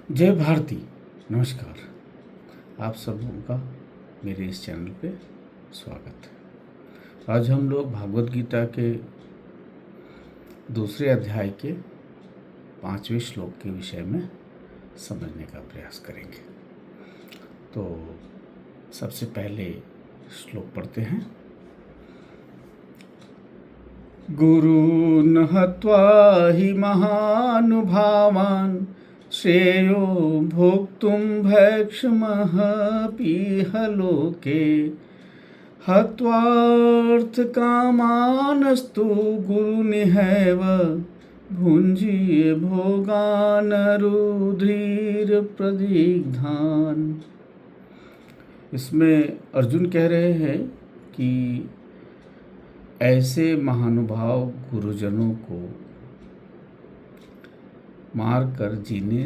जय भारती। नमस्कार। आप सबों का मेरे इस चैनल पे स्वागत है। आज हम लोग भागवत गीता के दूसरे अध्याय के 5वें श्लोक के विषय में समझने का प्रयास करेंगे। तो सबसे पहले श्लोक पढ़ते हैं। गुरून् हत्वा हि महानुभावान् श्रेयो भोक्तुं भैक्षमपीह लोके हत्वार्थकामानस्तु गुरुनिहैव भुञ्जीय भोगान् रुधिरप्रदिग्धान्। इसमें अर्जुन कह रहे हैं कि ऐसे महानुभाव गुरुजनों को मार कर जीने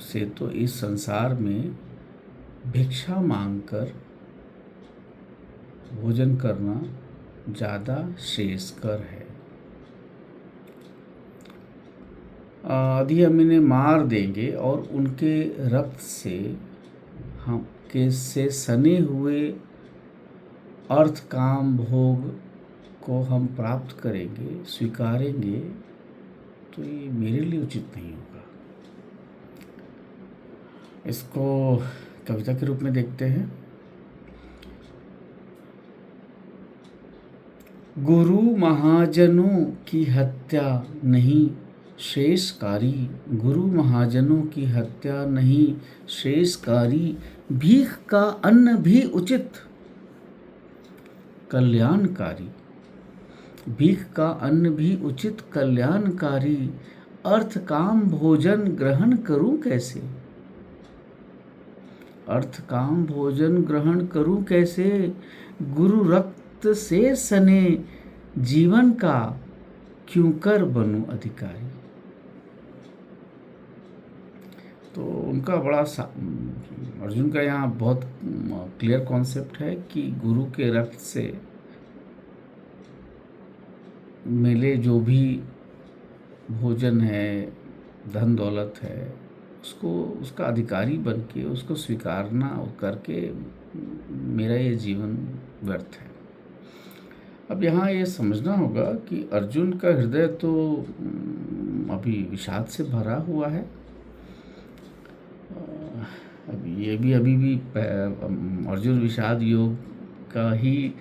से तो इस संसार में भिक्षा मांगकर भोजन करना ज़्यादा श्रेयस्कर है। यदि हम इन्हें मार देंगे और उनके रक्त से हम के से सने हुए अर्थ काम भोग को हम प्राप्त करेंगे, स्वीकारेंगे, तो ये मेरे लिए उचित नहीं होगा। इसको कविता के रूप में देखते हैं। गुरु महाजनों की हत्या नहीं शेषकारी, गुरु महाजनों की हत्या नहीं शेषकारी, भीख का अन्न भी उचित कल्याणकारी, भीख का अन्न भी उचित कल्याणकारी, अर्थ काम भोजन ग्रहण करूं कैसे, अर्थ काम भोजन ग्रहण करूं कैसे, गुरु रक्त से सने जीवन का क्यों कर बनूं अधिकारी। तो उनका बड़ा अर्जुन का यहाँ बहुत क्लियर कॉन्सेप्ट है कि गुरु के रक्त से मिले जो भी भोजन है, धन दौलत है, उसको उसका अधिकारी बन के उसको स्वीकारना करके मेरा ये जीवन व्यर्थ है। अब यहाँ ये समझना होगा कि अर्जुन का हृदय तो अभी विषाद से भरा हुआ है। अभी भी अर्जुन विषाद योग का ही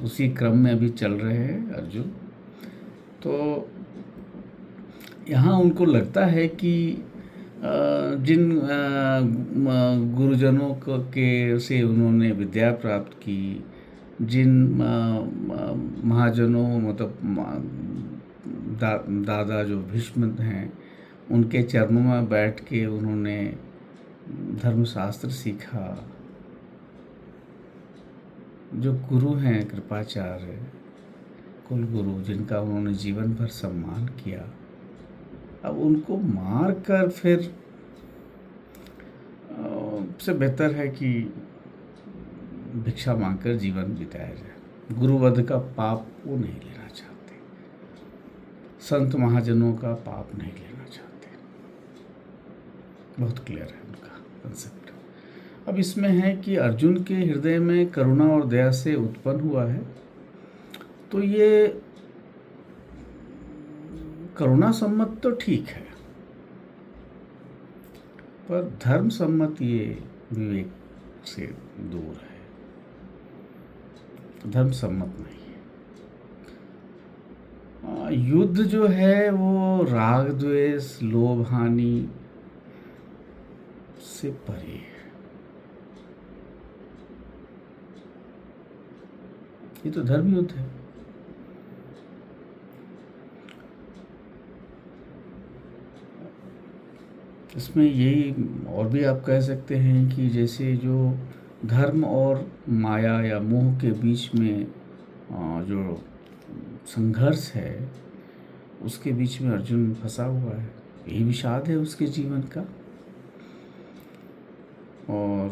उसी क्रम में अभी चल रहे हैं अर्जुन। तो यहाँ उनको लगता है कि जिन गुरुजनों के से उन्होंने विद्या प्राप्त की, जिन महाजनों मतलब दादा जो भीष्म हैं, उनके चरणों में बैठ के उन्होंने धर्मशास्त्र सीखा, जो गुरु हैं कृपाचार्य कुल गुरु, जिनका उन्होंने जीवन भर सम्मान किया, अब उनको मार कर फिर से बेहतर है कि भिक्षा मांगकर जीवन बिताया जाए। गुरुवध का पाप वो नहीं लेना चाहते, संत महाजनों का पाप नहीं लेना चाहते। बहुत क्लियर है उनका कंसेप्ट। अब इसमें है कि अर्जुन के हृदय में करुणा और दया से उत्पन्न हुआ है, तो ये करुणा सम्मत तो ठीक है, पर धर्म सम्मत ये विवेक से दूर है, धर्म सम्मत नहीं है। युद्ध जो है वो राग द्वेष लोभ हानि से परे है। ये तो धर्म युद्ध है। इसमें यही और भी आप कह सकते हैं कि जैसे जो धर्म और माया या मोह के बीच में जो संघर्ष है, उसके बीच में अर्जुन फंसा हुआ है। यही विषाद है उसके जीवन का। और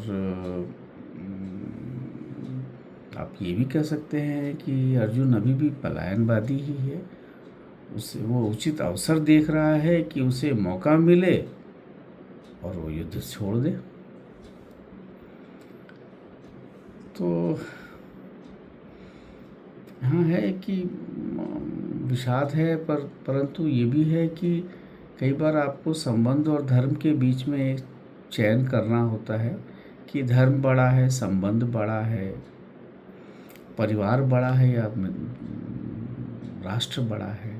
आप ये भी कह सकते हैं कि अर्जुन अभी भी पलायनवादी ही है उसे वो उचित अवसर देख रहा है कि उसे मौका मिले और वो युद्ध छोड़ दे। तो हाँ है कि विषाद है, परंतु ये भी है कि कई बार आपको संबंध और धर्म के बीच में एक चयन करना होता है कि धर्म बड़ा है, संबंध बड़ा है, परिवार बड़ा है, या राष्ट्र बड़ा है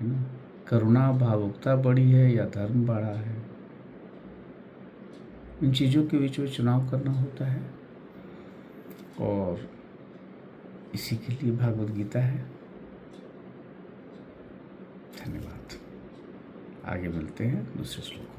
ना? करुणा भावुकता बड़ी है या धर्म बड़ा है? इन चीज़ों के बीच में चुनाव करना होता है, और इसी के लिए भागवत गीता है। धन्यवाद। आगे मिलते हैं दूसरे श्लोक।